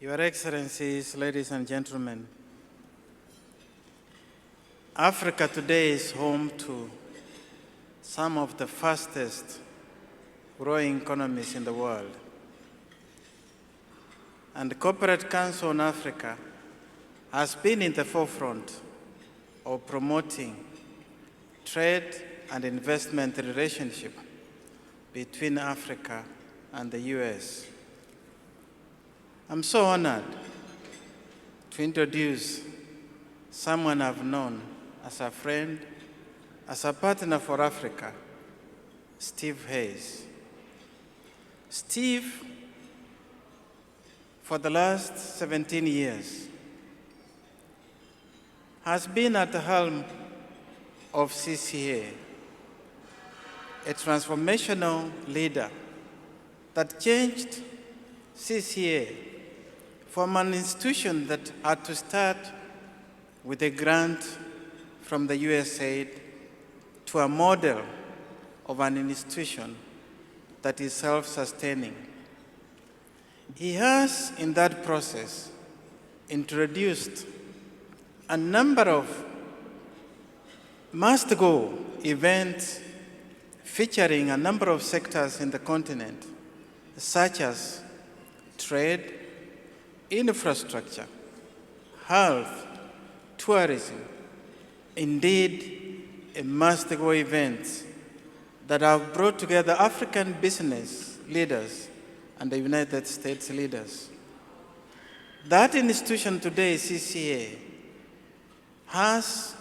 Your Excellencies, ladies and gentlemen, Africa today is home to some of the fastest growing economies in the world. And the Corporate Council on Africa has been in the forefront of promoting trade and investment relationship between Africa and the U.S. I'm so honored to introduce someone I've known as a friend, as a partner for Africa, Steve Hayes. Steve, for the last 17 years, has been at the helm of CCA, a transformational leader that changed CCA from an institution that had to start with a grant from the USAID to a model of an institution that is self-sustaining. He has, in that process, introduced a number of must-go events featuring a number of sectors in the continent, such as trade, infrastructure, health, tourism, indeed, a must-go events that have brought together African business leaders and the United States leaders. That institution today, CCA, has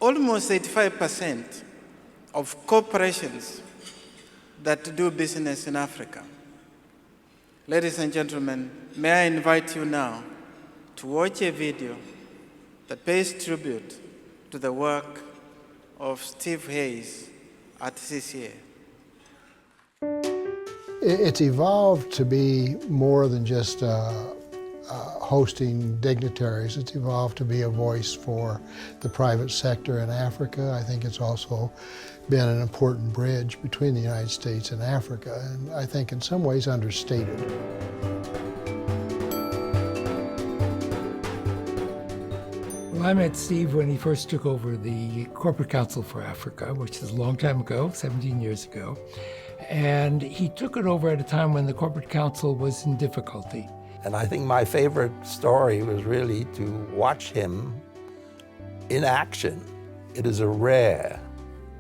almost 85% of corporations that do business in Africa. Ladies and gentlemen, may I invite you now to watch a video that pays tribute to the work of Steve Hayes at CCA. It's evolved to be more than just hosting dignitaries. It's evolved to be a voice for the private sector in Africa. I think it's also been an important bridge between the United States and Africa, and I think in some ways understated. Well, I met Steve when he first took over the Corporate Council for Africa, which is a long time ago, 17 years ago. And he took it over at a time when the Corporate Council was in difficulty. And I think my favorite story was really to watch him in action. It is a rare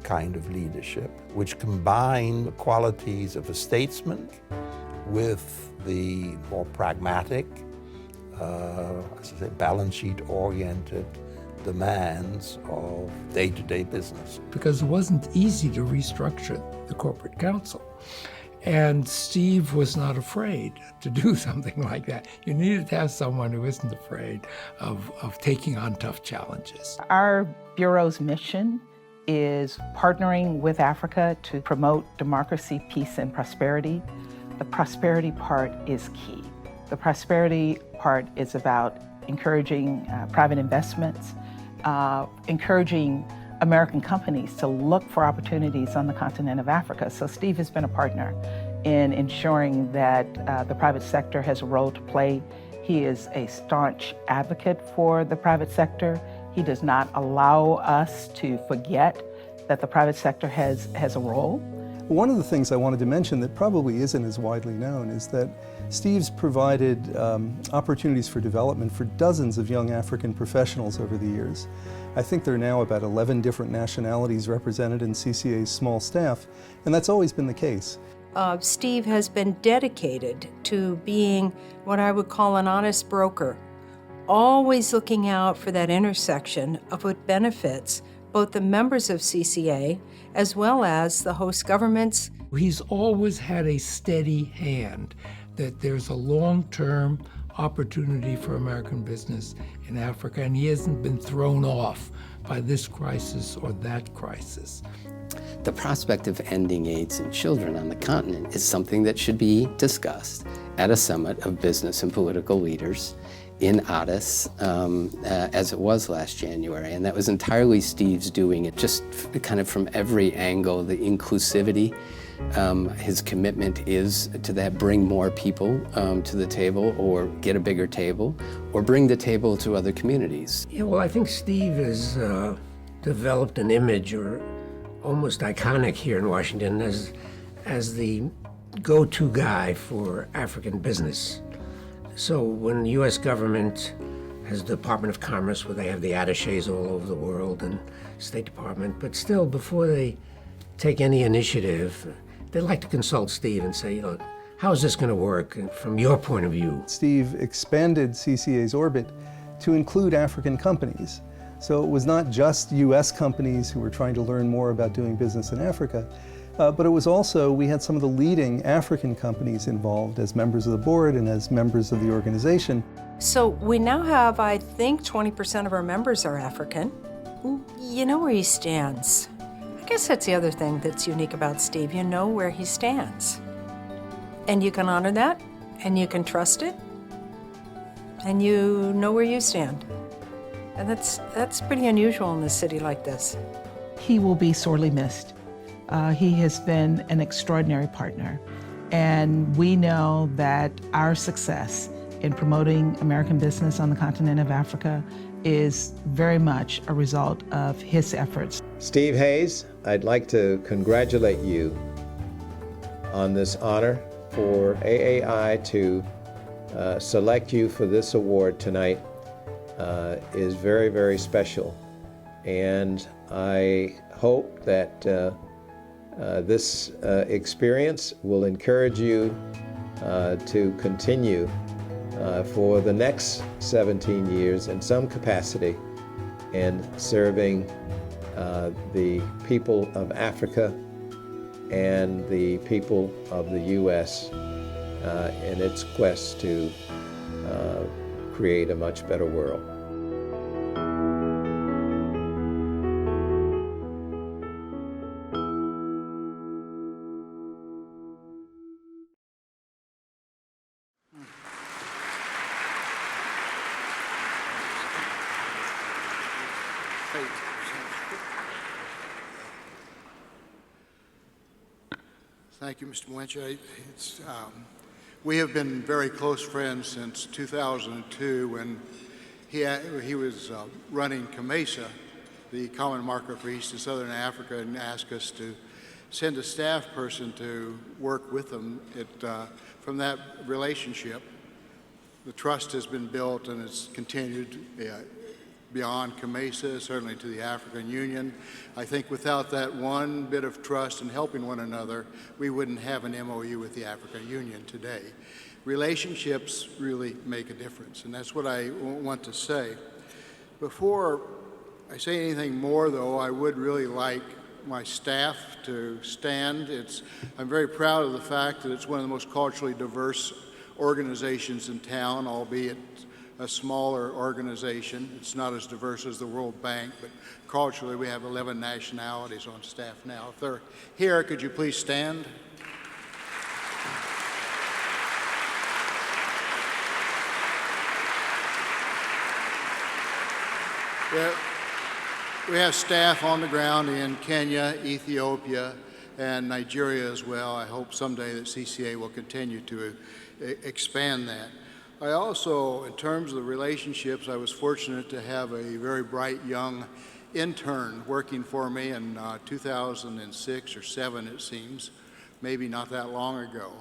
kind of leadership which combined the qualities of a statesman with the more pragmatic, as I say, balance sheet-oriented demands of day-to-day business. Because it wasn't easy to restructure the Corporate Council. And Steve was not afraid to do something like that. You needed to have someone who isn't afraid of taking on tough challenges. Our Bureau's mission is partnering with Africa to promote democracy, peace, and prosperity. The prosperity part is key. The prosperity part is about encouraging private investments, encouraging American companies to look for opportunities on the continent of Africa. So Steve has been a partner in ensuring that the private sector has a role to play. He is a staunch advocate for the private sector. He does not allow us to forget that the private sector has a role. One of the things I wanted to mention that probably isn't as widely known is that Steve's provided opportunities for development for dozens of young African professionals over the years. I think there are now about 11 different nationalities represented in CCA's small staff, and that's always been the case. Steve has been dedicated to being what I would call an honest broker, always looking out for that intersection of what benefits both the members of CCA as well as the host governments. He's always had a steady hand that there's a long-term opportunity for American business in Africa, and he hasn't been thrown off by this crisis or that crisis. The prospect of ending AIDS in children on the continent is something that should be discussed at a summit of business and political leaders in Addis, as it was last January. And that was entirely Steve's doing it, just kind of from every angle, the inclusivity His commitment is to that, bring more people to the table, or get a bigger table, or bring the table to other communities. Yeah, well, I think Steve has developed an image, or almost iconic here in Washington, as the go-to guy for African business. So when the U.S. government has the Department of Commerce, where they have the attachés all over the world, and State Department, but still, before they take any initiative, they like to consult Steve and say, how is this going to work from your point of view? Steve expanded CCA's orbit to include African companies. So it was not just U.S. companies who were trying to learn more about doing business in Africa, but it was also, we had some of the leading African companies involved as members of the board and as members of the organization. So we now have, I think, 20% of our members are African. You know where he stands. I guess that's the other thing that's unique about Steve. You know where he stands. And you can honor that, and you can trust it, and you know where you stand. And that's pretty unusual in a city like this. He will be sorely missed. He has been an extraordinary partner, and we know that our success in promoting American business on the continent of Africa is very much a result of his efforts. Steve Hayes, I'd like to congratulate you on this honor. For AAI to select you for this award tonight is very, very special. And I hope that this experience will encourage you to continue for the next 17 years in some capacity in serving the people of Africa and the people of the U.S. In its quest to create a much better world. Thank you, Mr. Mwenche. We have been very close friends since 2002 when he was running COMESA, the Common Market for East and Southern Africa, and asked us to send a staff person to work with them. From that relationship, the trust has been built and it's continued beyond COMESA, certainly to the African Union. I think without that one bit of trust and helping one another, we wouldn't have an MOU with the African Union today. Relationships really make a difference, and that's what I want to say. Before I say anything more, though, I would really like my staff to stand. I'm very proud of the fact that it's one of the most culturally diverse organizations in town, albeit a smaller organization. It's not as diverse as the World Bank, but culturally we have 11 nationalities on staff now. If they're here, could you please stand? We have staff on the ground in Kenya, Ethiopia, and Nigeria as well. I hope someday that CCA will continue to expand that. I also, in terms of the relationships, I was fortunate to have a very bright young intern working for me in 2006 or 7, it seems, maybe not that long ago,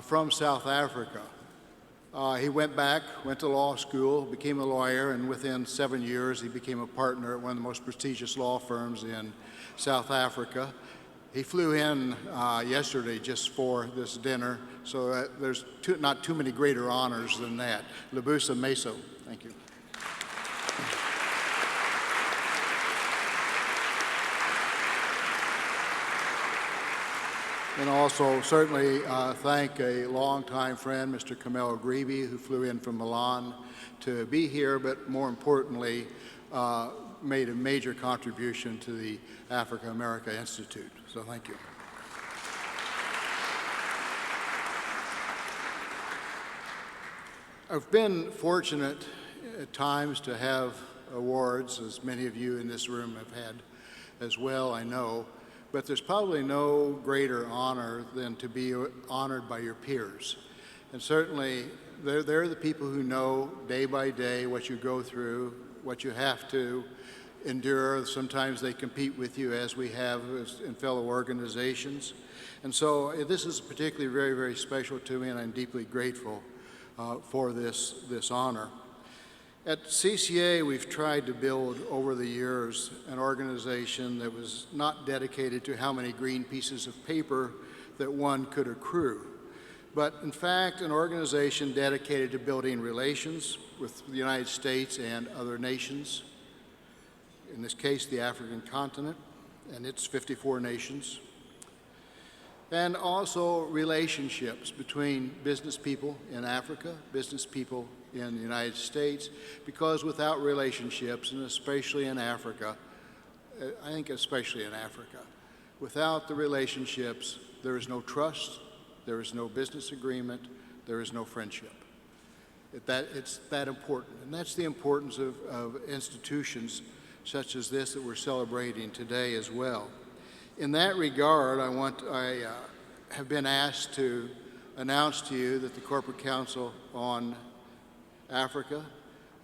from South Africa. He went to law school, became a lawyer, and within 7 years he became a partner at one of the most prestigious law firms in South Africa. He flew in yesterday just for this dinner, so there's not too many greater honors than that. Lebusa Meso, thank you. And also certainly thank a longtime friend, Mr. Kamel Greeby, who flew in from Milan to be here, but more importantly, made a major contribution to the Africa America Institute. So thank you. I've been fortunate at times to have awards, as many of you in this room have had as well, I know. but there's probably no greater honor than to be honored by your peers. And certainly, they're the people who know day by day what you go through, what you have to endure. Sometimes they compete with you, as we have in fellow organizations. And so this is particularly very, very special to me, and I'm deeply grateful for this honor. At CCA, we've tried to build over the years an organization that was not dedicated to how many green pieces of paper that one could accrue, but in fact an organization dedicated to building relations with the United States and other nations, in this case the African continent and its 54 nations, and also relationships between business people in Africa, business people in the United States, because without relationships, and especially in Africa, I think especially in Africa, without the relationships, there is no trust, there is no business agreement, there is no friendship. It's that important, and that's the importance of institutions such as this that we're celebrating today as well. In that regard, I have been asked to announce to you that the Corporate Council on Africa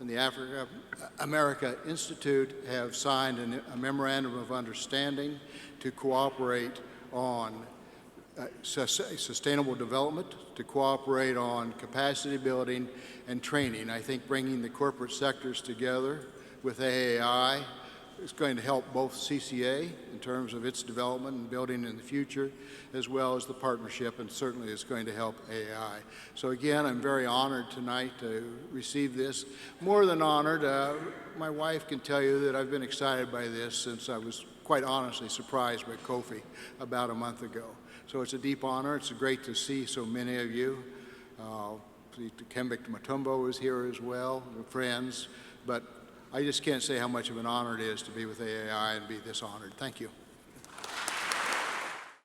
and the Africa-America Institute have signed a memorandum of understanding to cooperate on sustainable development, to cooperate on capacity building and training. I think bringing the corporate sectors together with AAI is going to help both CCA in terms of its development and building in the future, as well as the partnership, and certainly is going to help AAI. So again, I'm very honored tonight to receive this. More than honored, my wife can tell you that I've been excited by this since I was quite honestly surprised by Kofi about a month ago. So it's a deep honor. It's great to see so many of you. Kembik Matumbo is here as well, friends, but I just can't say how much of an honor it is to be with AAI and be this honored. Thank you.